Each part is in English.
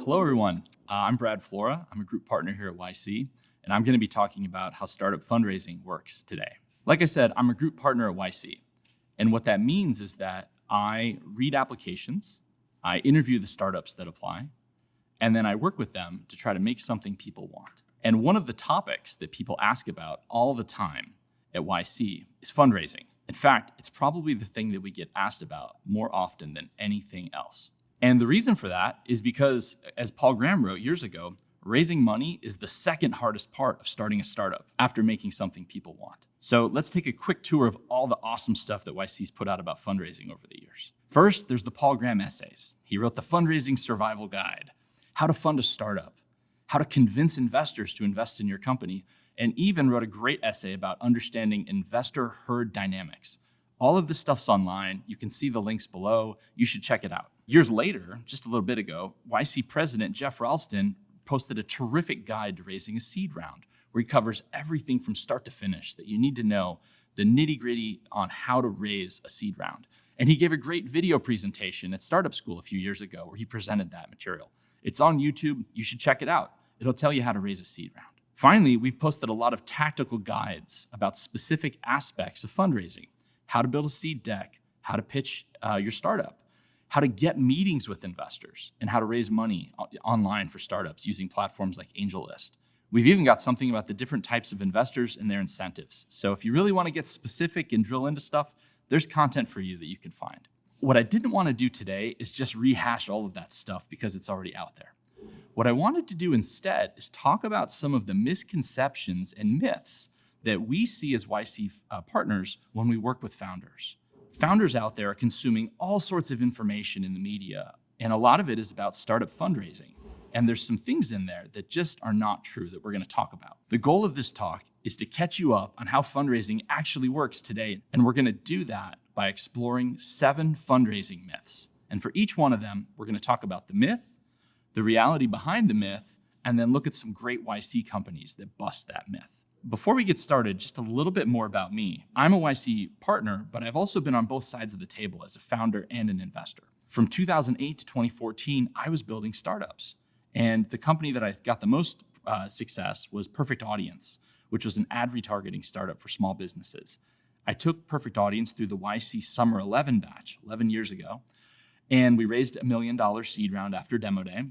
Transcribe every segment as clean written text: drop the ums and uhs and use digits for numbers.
Hello, everyone. I'm Brad Flora. I'm a group partner here at YC, and I'm going to be talking about how startup fundraising works today. Like I said, I'm a group partner at YC, and what that means is that I read applications, I interview the startups that apply, and then I work with them to try to make something people want. And one of the topics that people ask about all the time at YC is fundraising. In fact, it's probably the thing that we get asked about more often than anything else. And the reason for that is because, as Paul Graham wrote years ago, raising money is the second hardest part of starting a startup after making something people want. So let's take a quick tour of all the awesome stuff that YC's put out about fundraising over the years. First, there's the Paul Graham essays. He wrote the Fundraising Survival Guide, how to fund a startup, how to convince investors to invest in your company, and even wrote a great essay about understanding investor herd dynamics. All of this stuff's online. You can see the links below. You should check it out. Years later, just a little bit ago, YC president Jeff Ralston posted a terrific guide to raising a seed round, where he covers everything from start to finish that you need to know, the nitty-gritty on how to raise a seed round. And he gave a great video presentation at Startup School a few years ago where he presented that material. It's on YouTube. You should check it out. It'll tell you how to raise a seed round. Finally, we've posted a lot of tactical guides about specific aspects of fundraising, how to build a seed deck, how to pitch your startup, how to get meetings with investors, and how to raise money online for startups using platforms like AngelList. We've even got something about the different types of investors and their incentives. So if you really want to get specific and drill into stuff, there's content for you that you can find. What I didn't want to do today is just rehash all of that stuff because it's already out there. What I wanted to do instead is talk about some of the misconceptions and myths that we see as YC partners when we work with founders. Founders out there are consuming all sorts of information in the media, and a lot of it is about startup fundraising. And there's some things in there that just are not true that we're going to talk about. The goal of this talk is to catch you up on how fundraising actually works today, and we're going to do that by exploring 7 fundraising myths. And for each one of them, we're going to talk about the myth, the reality behind the myth, and then look at some great YC companies that bust that myth. Before we get started, just a little bit more about me. I'm a YC partner, but I've also been on both sides of the table as a founder and an investor. From 2008 to 2014, I was building startups. And the company that I got the most success was Perfect Audience, which was an ad retargeting startup for small businesses. I took Perfect Audience through the YC Summer 11 batch 11 years ago, and we raised $1 million seed round after demo day.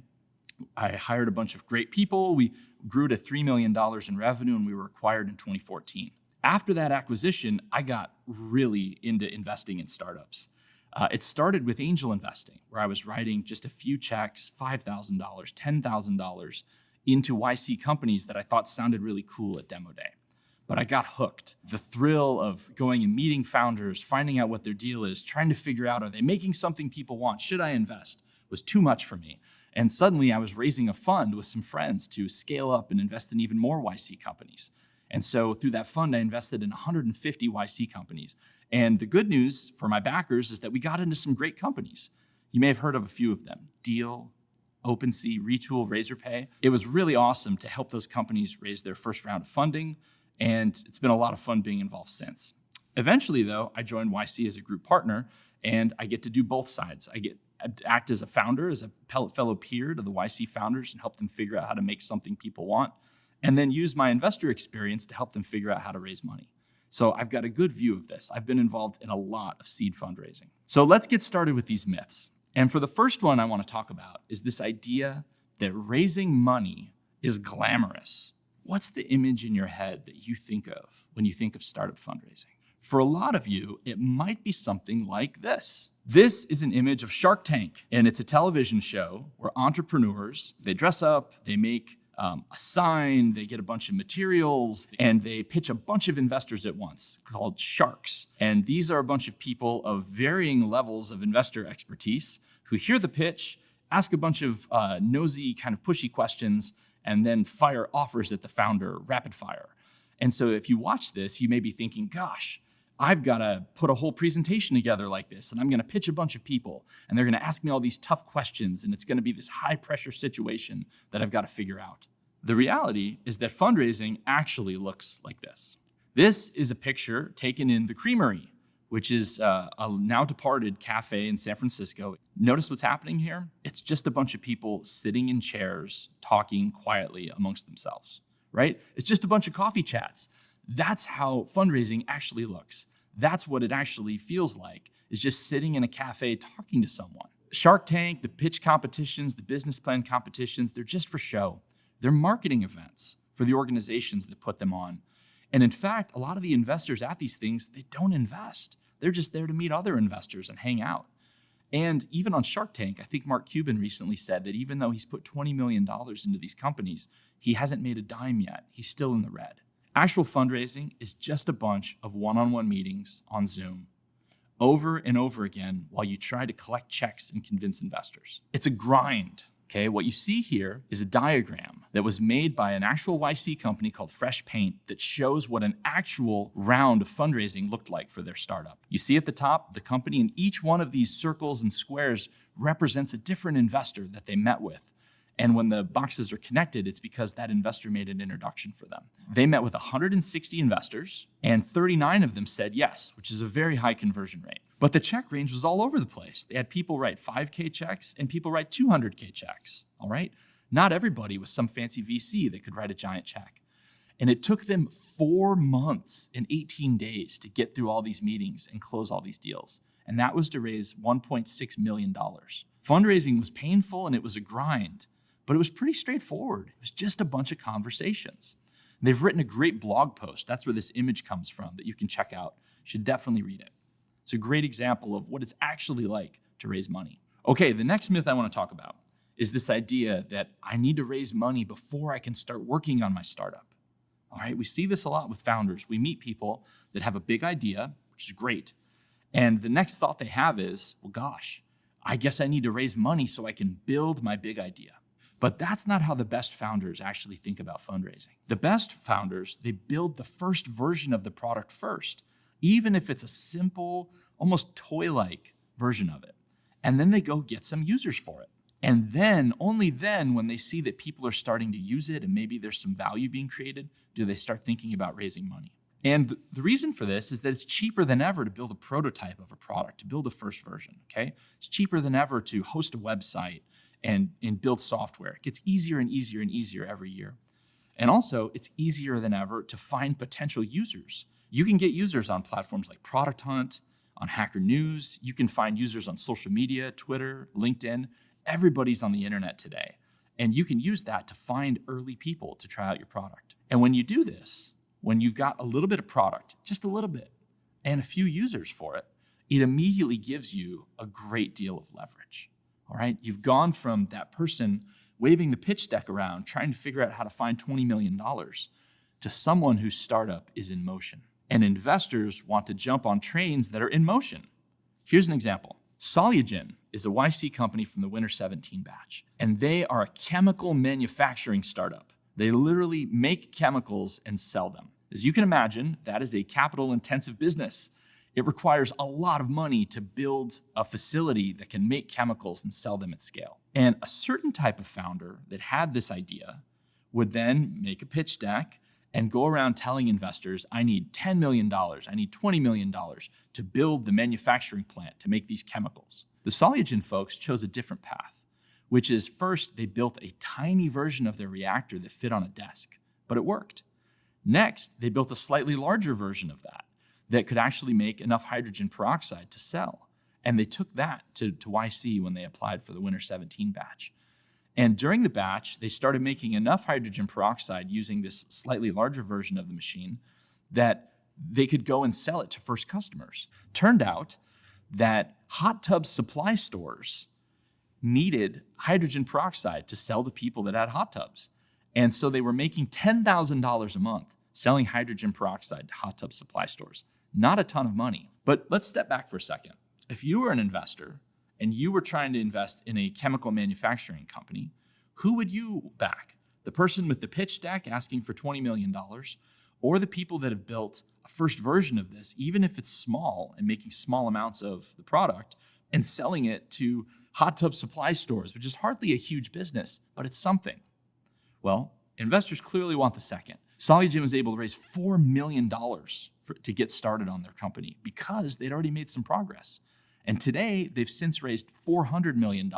I hired a bunch of great people. We grew to $3 million in revenue, and we were acquired in 2014. After that acquisition, I got really into investing in startups. It started with angel investing, where I was writing just a few checks, $5,000, $10,000, into YC companies that I thought sounded really cool at demo day. But I got hooked. The thrill of going and meeting founders, finding out what their deal is, trying to figure out, are they making something people want? Should I invest? Was too much for me. And suddenly I was raising a fund with some friends to scale up and invest in even more YC companies. And so through that fund, I invested in 150 YC companies. And the good news for my backers is that we got into some great companies. You may have heard of a few of them: Deal, OpenSea, Retool, Razorpay. It was really awesome to help those companies raise their first round of funding, and it's been a lot of fun being involved since. Eventually, though, I joined YC as a group partner, and I get to do both sides. I get to act as a founder, as a fellow peer to the YC founders, and help them figure out how to make something people want, and then use my investor experience to help them figure out how to raise money. So I've got a good view of this. I've been involved in a lot of seed fundraising. So let's get started with these myths. And for the first one I want to talk about is this idea that raising money is glamorous. What's the image in your head that you think of when you think of startup fundraising? For a lot of you, it might be something like this. This is an image of Shark Tank, and it's a television show where entrepreneurs, they dress up, they make a sign, they get a bunch of materials, and they pitch a bunch of investors at once called sharks. And these are a bunch of people of varying levels of investor expertise who hear the pitch, ask a bunch of nosy, kind of pushy questions, and then fire offers at the founder rapid fire. And so if you watch this, you may be thinking, gosh, I've got to put a whole presentation together like this, and I'm going to pitch a bunch of people, and they're going to ask me all these tough questions, and it's going to be this high-pressure situation that I've got to figure out. The reality is that fundraising actually looks like this. This is a picture taken in the Creamery, which is a now departed cafe in San Francisco. Notice what's happening here? It's just a bunch of people sitting in chairs, talking quietly amongst themselves, right? It's just a bunch of coffee chats. That's how fundraising actually looks. That's what it actually feels like, is just sitting in a cafe talking to someone. Shark Tank, the pitch competitions, the business plan competitions, they're just for show. They're marketing events for the organizations that put them on. And in fact, a lot of the investors at these things, they don't invest. They're just there to meet other investors and hang out. And even on Shark Tank, I think Mark Cuban recently said that even though he's put $20 million into these companies, he hasn't made a dime yet. He's still in the red. Actual fundraising is just a bunch of one-on-one meetings on Zoom over and over again while you try to collect checks and convince investors. It's a grind. Okay, what you see here is a diagram that was made by an actual YC company called Fresh Paint that shows what an actual round of fundraising looked like for their startup. You see at the top, the company in each one of these circles and squares represents a different investor that they met with. And when the boxes are connected, it's because that investor made an introduction for them. They met with 160 investors, and 39 of them said yes, which is a very high conversion rate. But the check range was all over the place. They had people write 5K checks and people write 200K checks, all right? Not everybody was some fancy VC that could write a giant check. And it took them 4 months and 18 days to get through all these meetings and close all these deals. And that was to raise $1.6 million. Fundraising was painful and it was a grind, but it was pretty straightforward. It was just a bunch of conversations. They've written a great blog post. That's where this image comes from that you can check out. You should definitely read it. It's a great example of what it's actually like to raise money. Okay, the next myth I want to talk about is this idea that I need to raise money before I can start working on my startup. All right, we see this a lot with founders. We meet people that have a big idea, which is great. And the next thought they have is, well, gosh, I guess I need to raise money so I can build my big idea. But that's not how the best founders actually think about fundraising. The best founders, they build the first version of the product first, even if it's a simple, almost toy-like version of it. And then they go get some users for it. And then, only then, when they see that people are starting to use it and maybe there's some value being created, do they start thinking about raising money. And the reason for this is that it's cheaper than ever to build a prototype of a product, to build a first version, okay? It's cheaper than ever to host a website and build software. It gets easier and easier and easier every year. And also, it's easier than ever to find potential users. You can get users on platforms like Product Hunt, on Hacker News. You can find users on social media, Twitter, LinkedIn. Everybody's on the internet today. And you can use that to find early people to try out your product. And when you do this, when you've got a little bit of product, just a little bit, and a few users for it, it immediately gives you a great deal of leverage. All right, you've gone from that person waving the pitch deck around, trying to figure out how to find $20 million, to someone whose startup is in motion. And investors want to jump on trains that are in motion. Here's an example. Solugen is a YC company from the Winter 17 batch, and they are a chemical manufacturing startup. They literally make chemicals and sell them. As you can imagine, that is a capital-intensive business. It requires a lot of money to build a facility that can make chemicals and sell them at scale. And a certain type of founder that had this idea would then make a pitch deck and go around telling investors, I need $10 million, I need $20 million to build the manufacturing plant to make these chemicals. The Solugen folks chose a different path, which is first, they built a tiny version of their reactor that fit on a desk, but it worked. Next, they built a slightly larger version of that could actually make enough hydrogen peroxide to sell. And they took that to YC when they applied for the Winter 17 batch. And during the batch, they started making enough hydrogen peroxide using this slightly larger version of the machine that they could go and sell it to first customers. Turned out that hot tub supply stores needed hydrogen peroxide to sell to people that had hot tubs. And so they were making $10,000 a month selling hydrogen peroxide to hot tub supply stores. Not a ton of money. But let's step back for a second. If you were an investor and you were trying to invest in a chemical manufacturing company, who would you back? The person with the pitch deck asking for $20 million, or the people that have built a first version of this, even if it's small and making small amounts of the product and selling it to hot tub supply stores, which is hardly a huge business, but it's something. Well, investors clearly want the second. Solugen was able to raise $4 million for to get started on their company because they'd already made some progress. And today, they've since raised $400 million,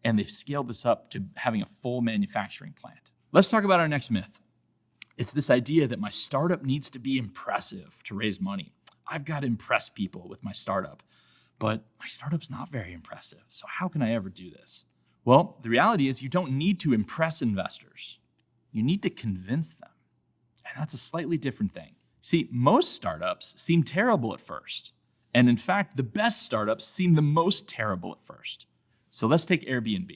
and they've scaled this up to having a full manufacturing plant. Let's talk about our next myth. It's this idea that my startup needs to be impressive to raise money. I've got to impress people with my startup, but my startup's not very impressive. So how can I ever do this? Well, the reality is you don't need to impress investors. You need to convince them. And that's a slightly different thing. See, most startups seem terrible at first. And in fact, the best startups seem the most terrible at first. So let's take Airbnb.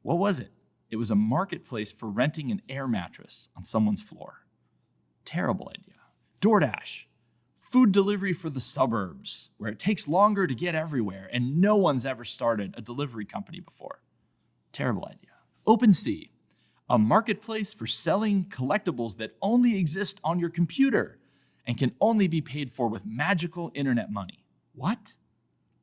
What was it? It was a marketplace for renting an air mattress on someone's floor. Terrible idea. DoorDash. Food delivery for the suburbs, where it takes longer to get everywhere and no one's ever started a delivery company before. Terrible idea. OpenSea. A marketplace for selling collectibles that only exist on your computer and can only be paid for with magical internet money. What?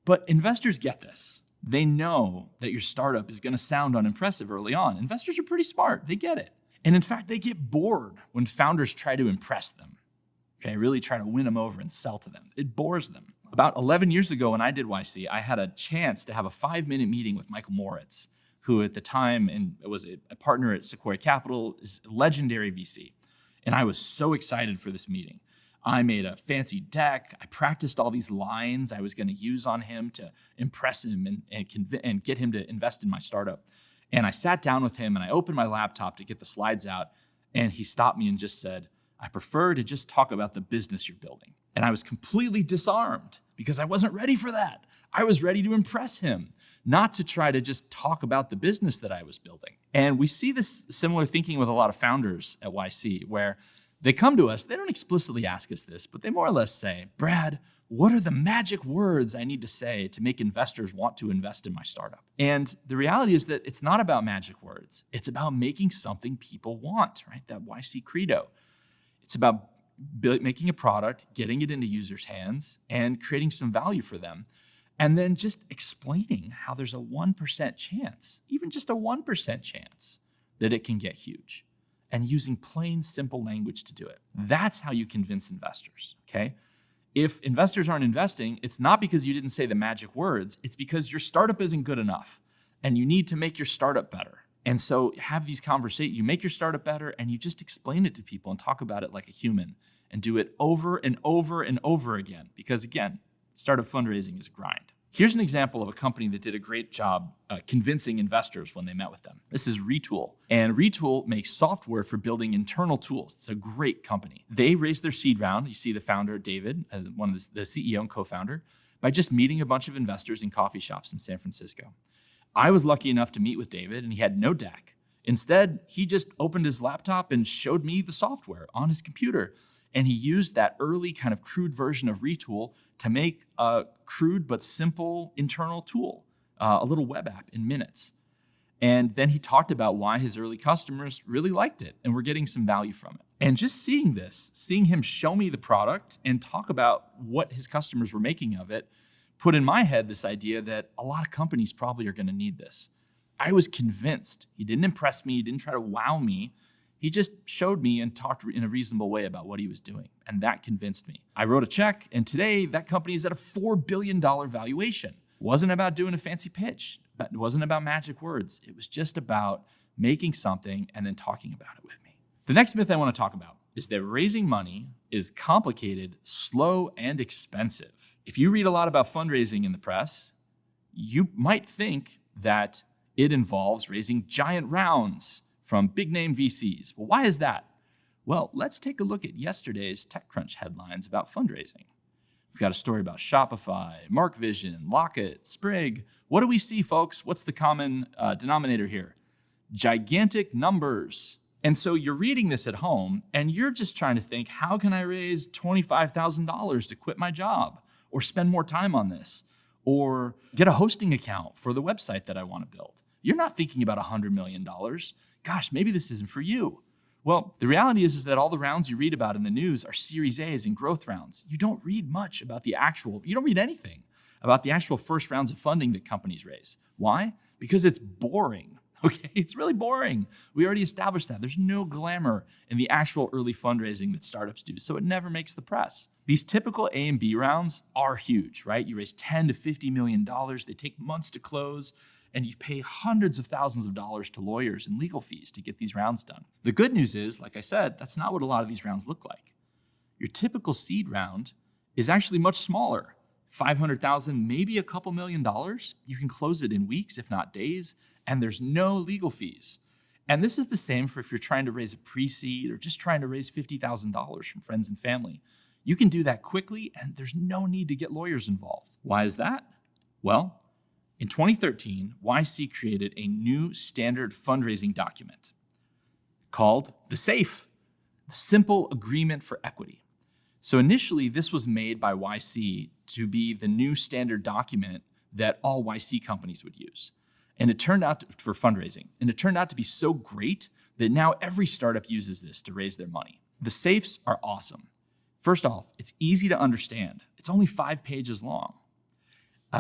But investors get this. They know that your startup is going to sound unimpressive early on. Investors are pretty smart. They get it. And in fact, they get bored when founders try to impress them. Okay, really try to win them over and sell to them. It bores them. About 11 years ago when I did YC, I had a chance to have a 5-minute meeting with Michael Moritz, who at the time was a partner at Sequoia Capital, is a legendary VC. And I was so excited for this meeting. I made a fancy deck. I practiced all these lines I was going to use on him to impress him and get him to invest in my startup. And I sat down with him and I opened my laptop to get the slides out. And he stopped me and just said, I prefer to just talk about the business you're building. And I was completely disarmed because I wasn't ready for that. I was ready to impress him, not to try to just talk about the business that I was building. And we see this similar thinking with a lot of founders at YC, where they come to us, they don't explicitly ask us this, but they more or less say, Brad, what are the magic words I need to say to make investors want to invest in my startup? And the reality is that it's not about magic words. It's about making something people want, right? That YC credo. It's about making a product, getting it into users' hands, and creating some value for them. And then just explaining how there's a 1% chance, even just a 1% chance, that it can get huge. And using plain, simple language to do it. That's how you convince investors, okay? If investors aren't investing, it's not because you didn't say the magic words, it's because your startup isn't good enough, and you need to make your startup better. And so have these conversations, you make your startup better, and you just explain it to people and talk about it like a human, and do it over and over and over again. Because again, startup fundraising is a grind. Here's an example of a company that did a great job convincing investors when they met with them. This is Retool. And Retool makes software for building internal tools. It's a great company. They raised their seed round. You see the founder, David, one of the CEO and co-founder, by just meeting a bunch of investors in coffee shops in San Francisco. I was lucky enough to meet with David, and he had no deck. Instead, he just opened his laptop and showed me the software on his computer. And he used that early kind of crude version of Retool to make a crude but simple internal tool, a little web app in minutes. And then he talked about why his early customers really liked it and were getting some value from it. And just seeing this, seeing him show me the product and talk about what his customers were making of it, put in my head this idea that a lot of companies probably are going to need this. I was convinced. He didn't impress me. He didn't try to wow me. He just showed me and talked in a reasonable way about what he was doing. And that convinced me. I wrote a check, and today that company is at a $4 billion valuation. It wasn't about doing a fancy pitch. It wasn't about magic words. It was just about making something and then talking about it with me. The next myth I want to talk about is that raising money is complicated, slow, and expensive. If you read a lot about fundraising in the press, you might think that it involves raising giant rounds from big-name VCs. Well, why is that? Well, let's take a look at yesterday's TechCrunch headlines about fundraising. We've got a story about Shopify, MarkVision, Locket, Sprig. What do we see, folks? What's the common denominator here? Gigantic numbers. And so you're reading this at home, and you're just trying to think, how can I raise $25,000 to quit my job, or spend more time on this, or get a hosting account for the website that I want to build? You're not thinking about $100 million. Gosh, maybe this isn't for you. Well, the reality is that all the rounds you read about in the news are Series A's and growth rounds. You don't read much about you don't read anything about the actual first rounds of funding that companies raise. Why? Because it's boring. Okay, it's really boring. We already established that. There's no glamour in the actual early fundraising that startups do, so it never makes the press. These typical A and B rounds are huge, right? You raise $10 to $50 million. They take months to close, and you pay hundreds of thousands of dollars to lawyers and legal fees to get these rounds done. The good news is, like I said, that's not what a lot of these rounds look like. Your typical seed round is actually much smaller. $500,000, maybe a couple $1 million. You can close it in weeks, if not days, and there's no legal fees. And this is the same for if you're trying to raise a pre-seed or just trying to raise $50,000 from friends and family. You can do that quickly, and there's no need to get lawyers involved. Why is that? Well, in 2013, YC created a new standard fundraising document called the SAFE, the Simple Agreement for Equity. So initially, this was made by YC to be the new standard document that all YC companies would use. And it turned out for fundraising. And it turned out to be so great that now every startup uses this to raise their money. The SAFEs are awesome. First off, it's easy to understand. It's only 5 pages long.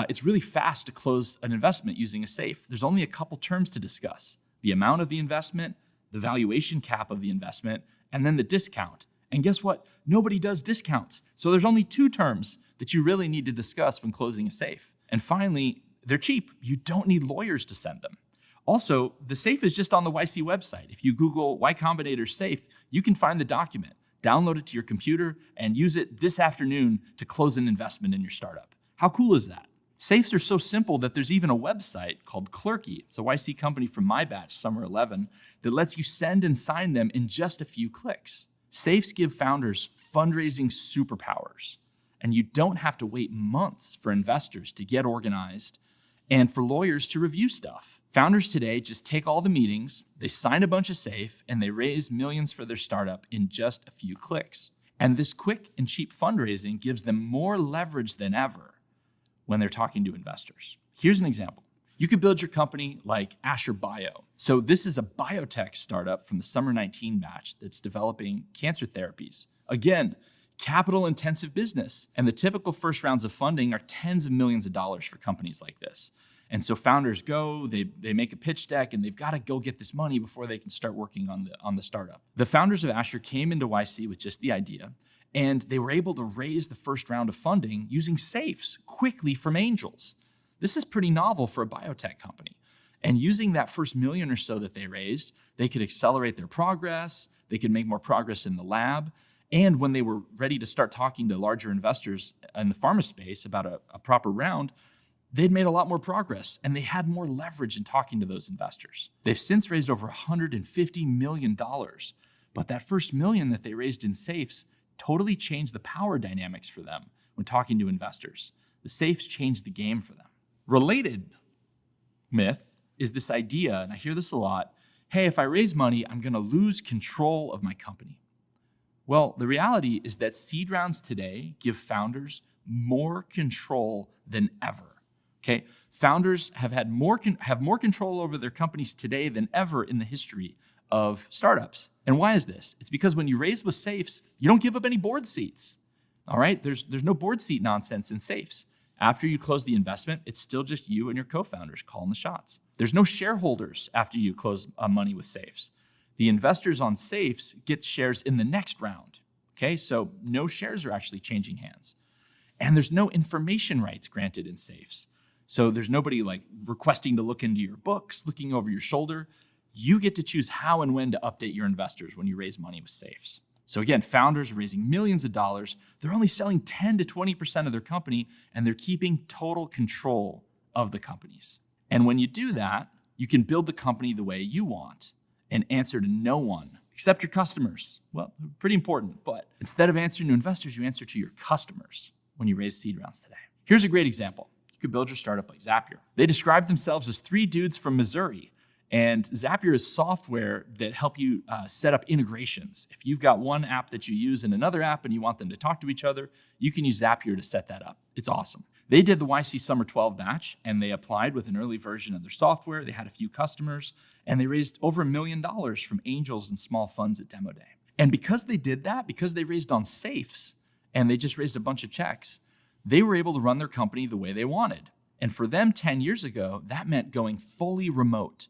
It's really fast to close an investment using a SAFE. There's only a couple terms to discuss: the amount of the investment, the valuation cap of the investment, and then the discount. And guess what? Nobody does discounts. So there's only 2 terms that you really need to discuss when closing a SAFE. And finally, they're cheap. You don't need lawyers to send them. Also, the SAFE is just on the YC website. If you Google Y Combinator SAFE, you can find the document, download it to your computer, and use it this afternoon to close an investment in your startup. How cool is that? SAFEs are so simple that there's even a website called Clerky. It's a YC company from my batch, Summer 11, that lets you send and sign them in just a few clicks. SAFEs give founders fundraising superpowers, and you don't have to wait months for investors to get organized and for lawyers to review stuff. Founders today just take all the meetings, they sign a bunch of SAFE, and they raise millions for their startup in just a few clicks. And this quick and cheap fundraising gives them more leverage than ever when they're talking to investors. Here's an example. You could build your company like Asher Bio. So this is a biotech startup from the Summer 19 batch that's developing cancer therapies. Again, capital-intensive business. And the typical first rounds of funding are tens of millions of dollars for companies like this. And so founders go, they make a pitch deck, and they've got to go get this money before they can start working on the startup. The founders of Asher came into YC with just the idea, and they were able to raise the first round of funding using SAFEs quickly from angels. This is pretty novel for a biotech company. And using that first million or so that they raised, they could accelerate their progress, they could make more progress in the lab, and when they were ready to start talking to larger investors in the pharma space about a proper round, they'd made a lot more progress, and they had more leverage in talking to those investors. They've since raised over $150 million, but that first million that they raised in SAFEs totally changed the power dynamics for them when talking to investors. The SAFEs changed the game for them. Related myth is this idea, and I hear this a lot, hey, if I raise money, I'm going to lose control of my company. Well, the reality is that seed rounds today give founders more control than ever. Okay, founders have more control over their companies today than ever in the history of startups. And why is this? It's because when you raise with SAFEs, you don't give up any board seats. All right, there's no board seat nonsense in SAFEs. After you close the investment, it's still just you and your co-founders calling the shots. There's no shareholders after you close money with SAFEs. The investors on SAFEs get shares in the next round. Okay, so no shares are actually changing hands. And there's no information rights granted in SAFEs. So there's nobody like requesting to look into your books, looking over your shoulder. You get to choose how and when to update your investors when you raise money with SAFEs. So again, founders are raising millions of dollars. They're only selling 10 to 20% of their company, and they're keeping total control of the companies. And when you do that, you can build the company the way you want and answer to no one except your customers. Well, pretty important, but instead of answering to investors, you answer to your customers when you raise seed rounds today. Here's a great example. You could build your startup like Zapier. They describe themselves as 3 dudes from Missouri. And Zapier is software that help you set up integrations. If you've got one app that you use in another app and you want them to talk to each other, you can use Zapier to set that up. It's awesome. They did the YC Summer 12 batch, and they applied with an early version of their software. They had a few customers, and they raised over $1 million from angels and small funds at Demo Day. And because they did that, because they raised on SAFEs, and they just raised a bunch of checks, they were able to run their company the way they wanted. And for them 10 years ago, that meant going fully remote.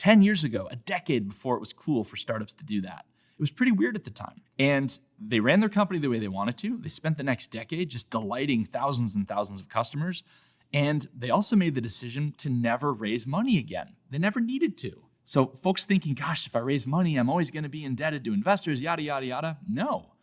10 years ago, a decade before it was cool for startups to do that. It was pretty weird at the time. And they ran their company the way they wanted to. They spent the next decade just delighting thousands and thousands of customers. And they also made the decision to never raise money again. They never needed to. So folks thinking, gosh, if I raise money, I'm always going to be indebted to investors, yada, yada, yada. No.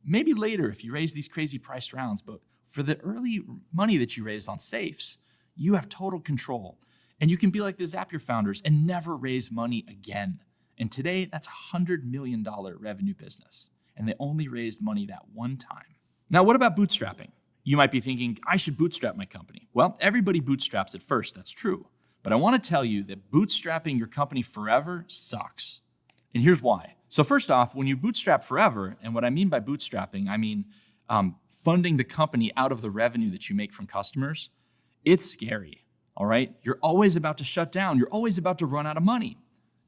Maybe later if you raise these crazy price rounds, but for the early money that you raised on safes, you have total control. And you can be like the Zapier founders and never raise money again. And today, that's a $100 million revenue business. And they only raised money that one time. Now, what about bootstrapping? You might be thinking, I should bootstrap my company. Well, everybody bootstraps at first, that's true. But I want to tell you that bootstrapping your company forever sucks. And here's why. So first off, when you bootstrap forever, and what I mean by bootstrapping, I mean funding the company out of the revenue that you make from customers, it's scary, all right? You're always about to shut down. You're always about to run out of money.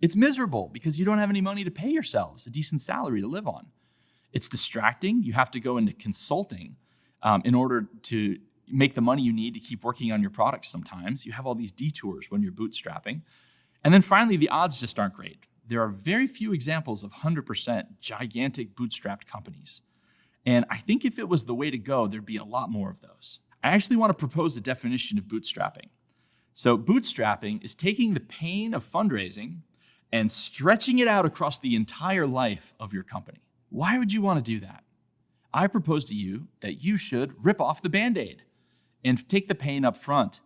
It's miserable because you don't have any money to pay yourselves a decent salary to live on. It's distracting. You have to go into consulting in order to make the money you need to keep working on your products sometimes. You have all these detours when you're bootstrapping. And then finally, the odds just aren't great. There are very few examples of 100% gigantic bootstrapped companies. And I think if it was the way to go, there'd be a lot more of those. I actually want to propose a definition of bootstrapping. So bootstrapping is taking the pain of fundraising and stretching it out across the entire life of your company. Why would you want to do that? I propose to you that you should rip off the Band-Aid and take the pain up front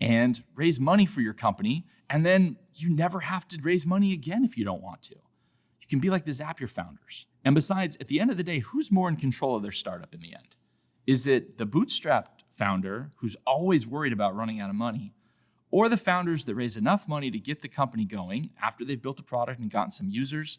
and raise money for your company, and then you never have to raise money again if you don't want to. You can be like the Zapier founders. And besides, at the end of the day, who's more in control of their startup in the end? Is it the bootstrapped founder who's always worried about running out of money, or the founders that raise enough money to get the company going after they've built a product and gotten some users,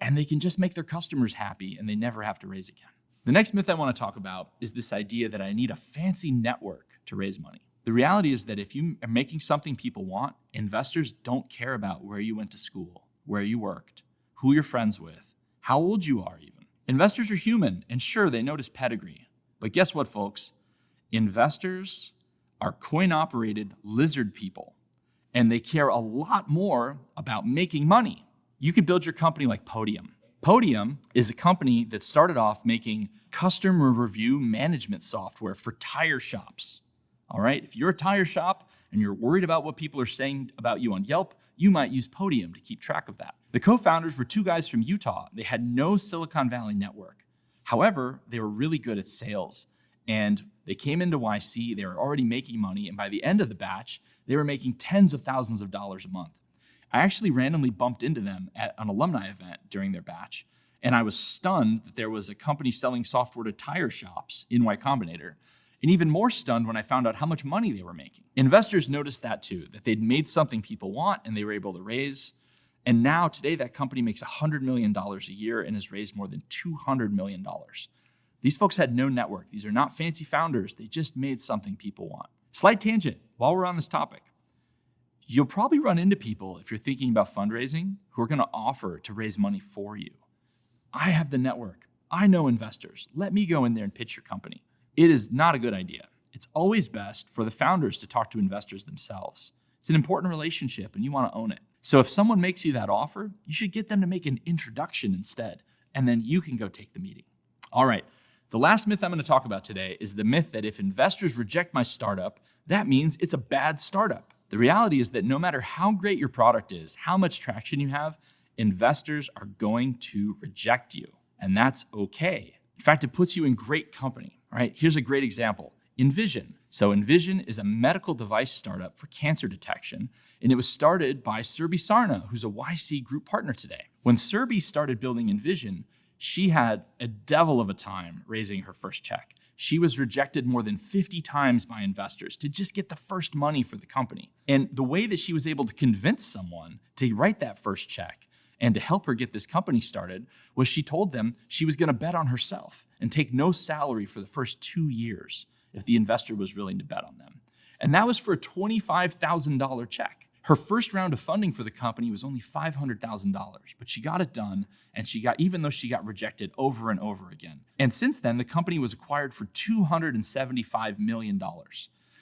and they can just make their customers happy and they never have to raise again? The next myth I want to talk about is this idea that I need a fancy network to raise money. The reality is that if you are making something people want, investors don't care about where you went to school, where you worked, who you're friends with, how old you are even. Investors are human, and sure, they notice pedigree. But guess what, folks? Investors are coin-operated lizard people, and they care a lot more about making money. You could build your company like Podium. Podium is a company that started off making customer review management software for tire shops. All right, if you're a tire shop and you're worried about what people are saying about you on Yelp, you might use Podium to keep track of that. The co-founders were two guys from Utah. They had no Silicon Valley network. However, they were really good at sales, and they came into YC, they were already making money, and by the end of the batch, they were making tens of thousands of dollars a month. I actually randomly bumped into them at an alumni event during their batch, and I was stunned that there was a company selling software to tire shops in Y Combinator, and even more stunned when I found out how much money they were making. Investors noticed that too, that they'd made something people want and they were able to raise. And now today that company makes $100 million a year and has raised more than $200 million. These folks had no network. These are not fancy founders. They just made something people want. Slight tangent, while we're on this topic. You'll probably run into people, if you're thinking about fundraising, who are gonna offer to raise money for you. I have the network. I know investors. Let me go in there and pitch your company. It is not a good idea. It's always best for the founders to talk to investors themselves. It's an important relationship and you want to own it. So if someone makes you that offer, you should get them to make an introduction instead, and then you can go take the meeting. All right, the last myth I'm going to talk about today is the myth that if investors reject my startup, that means it's a bad startup. The reality is that no matter how great your product is, how much traction you have, investors are going to reject you, and that's okay. In fact, it puts you in great company. All right, here's a great example. Envision. So Envision is a medical device startup for cancer detection, and it was started by Surbi Sarna, who's a YC group partner today. When Surbi started building Envision, she had a devil of a time raising her first check. She was rejected more than 50 times by investors to just get the first money for the company. And the way that she was able to convince someone to write that first check and to help her get this company started was she told them she was going to bet on herself and take no salary for the first 2 years if the investor was willing to bet on them. And that was for a $25,000 check. Her first round of funding for the company was only $500,000, but she got it done, and even though she got rejected over and over again. And since then, the company was acquired for $275 million.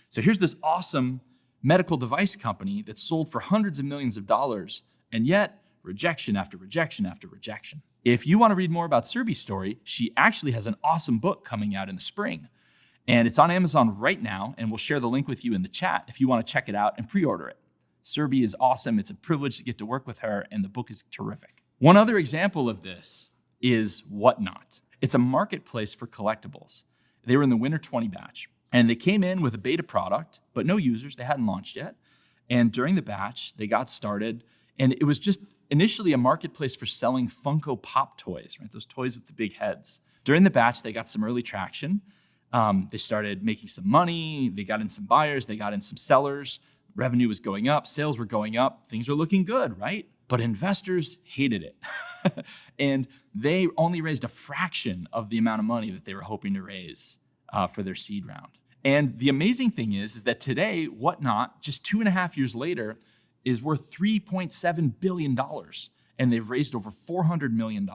So here's this awesome medical device company that sold for hundreds of millions of dollars And yet, rejection after rejection after rejection. If you want to read more about Serbi's story, she actually has an awesome book coming out in the spring. And it's on Amazon right now, and we'll share the link with you in the chat if you want to check it out and pre-order it. Serbi is awesome. It's a privilege to get to work with her, and the book is terrific. One other example of this is Whatnot. It's a marketplace for collectibles. They were in the Winter 20 batch, and they came in with a beta product, but no users. They hadn't launched yet. And during the batch, they got started, and it was just initially a marketplace for selling Funko Pop toys, right? Those toys with the big heads. During the batch, they got some early traction. They started making some money. They got in some buyers. They got in some sellers. Revenue was going up. Sales were going up. Things were looking good, right? But investors hated it. And they only raised a fraction of the amount of money that they were hoping to raise for their seed round. And the amazing thing is that today, Whatnot, just 2.5 years later, is worth $3.7 billion. And they've raised over $400 million.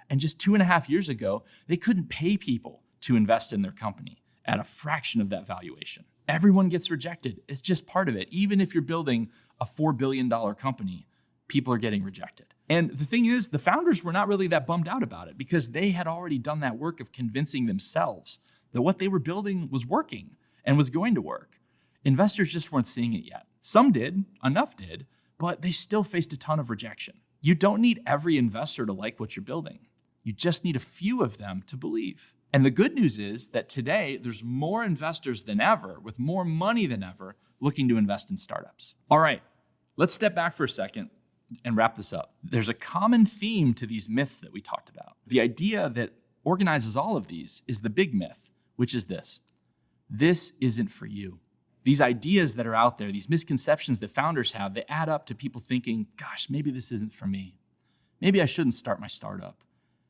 And just 2.5 years ago, they couldn't pay people to invest in their company at a fraction of that valuation. Everyone gets rejected. It's just part of it. Even if you're building a $4 billion company, people are getting rejected. And the thing is, the founders were not really that bummed out about it because they had already done that work of convincing themselves that what they were building was working and was going to work. Investors just weren't seeing it yet. Some did, enough did, but they still faced a ton of rejection. You don't need every investor to like what you're building. You just need a few of them to believe. And the good news is that today there's more investors than ever with more money than ever looking to invest in startups. All right, let's step back for a second and wrap this up. There's a common theme to these myths that we talked about. The idea that organizes all of these is the big myth, which is this: this isn't for you. These ideas that are out there, these misconceptions that founders have, they add up to people thinking, gosh, maybe this isn't for me. Maybe I shouldn't start my startup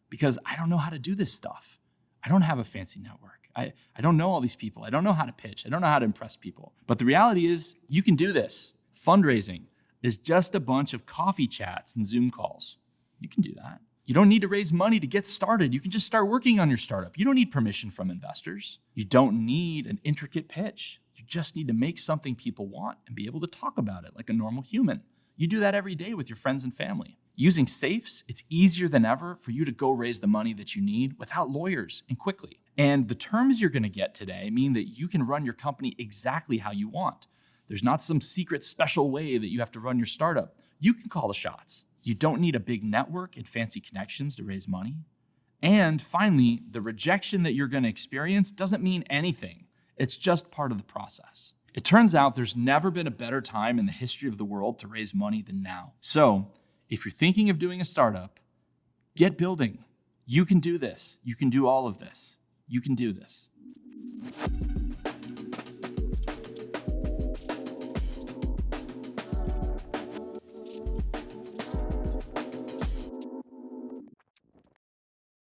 because I don't know how to do this stuff. I don't have a fancy network. I don't know all these people. I don't know how to pitch. I don't know how to impress people. But the reality is you can do this. Fundraising is just a bunch of coffee chats and Zoom calls. You can do that. You don't need to raise money to get started. You can just start working on your startup. You don't need permission from investors. You don't need an intricate pitch. You just need to make something people want and be able to talk about it like a normal human. You do that every day with your friends and family. Using safes, it's easier than ever for you to go raise the money that you need without lawyers and quickly. And the terms you're going to get today mean that you can run your company exactly how you want. There's not some secret special way that you have to run your startup. You can call the shots. You don't need a big network and fancy connections to raise money. And finally, the rejection that you're going to experience doesn't mean anything. It's just part of the process. It turns out there's never been a better time in the history of the world to raise money than now. So if you're thinking of doing a startup, get building. You can do this. You can do all of this. You can do this.